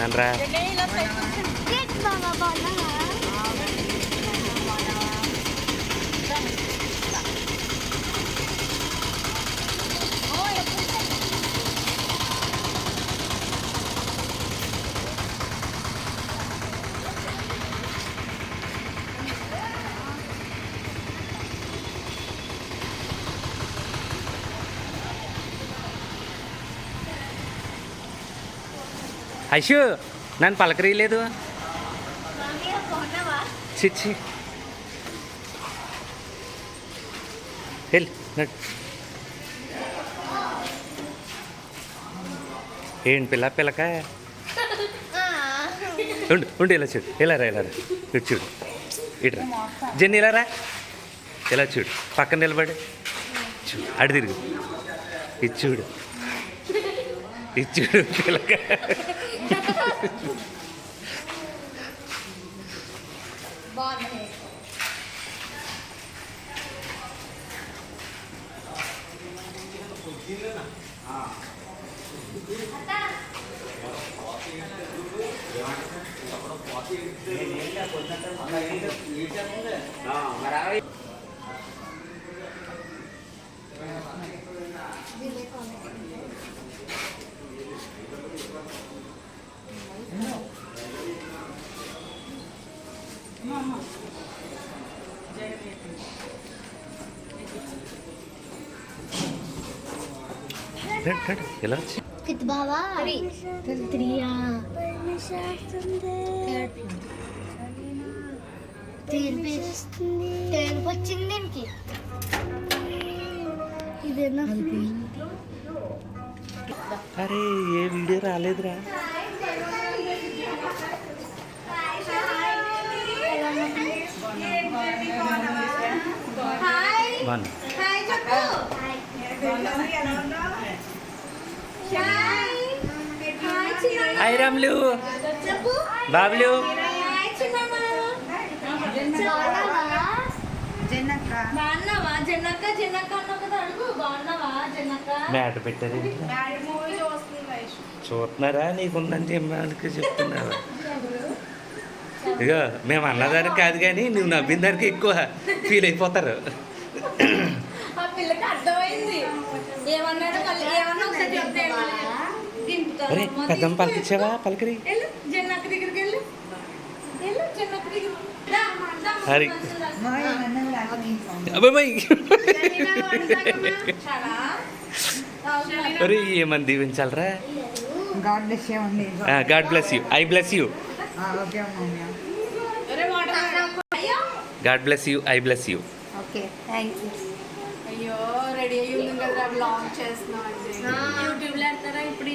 బాగున్నానరా. ఐషు నన్ను పలకరీయలేదు. చిచ్చి వెళ్ళి ఏంటి పిల్లక ఉండు ఉండు ఇలా చూడు, ఇలా రా ఇటు చూడు, ఇటురా జెన్ని ఇలా రా, ఇలా చూడు, పక్కన నిలబడి చూడు, అడి తిరుగు, ఇది చూడు, ఇది చూడు పిల్లక. ఎలా వచ్చి బావా వచ్చింది దీనికి. అరే ఏ వీడియో రాలేదురా. హాయ్ రాములు, బాబులు, మ్యాట్ పెట్టారు. చూస్తున్నారా నీకుందని చెప్పడానికి చెప్తున్నారా? ఇక మేము అన్నదానికి కాదు కానీ నువ్వు నవ్విన దానికి ఎక్కువ ఫీల్ అయిపోతారు. అరే పెద్దమ్మ పలికిచ్చావా? పలికిరి హరి అబ్బాయి అరే ఏమని దీవించాలరా? God bless you. I bless you. God bless you. I bless you. Okay thank you. అయ్యో రెడీ అయ్యి ఉంది కదా, బ్లాగ్ చేస్తున్నాం. యూట్యూబ్లో వెళ్తారా ఇప్పుడు?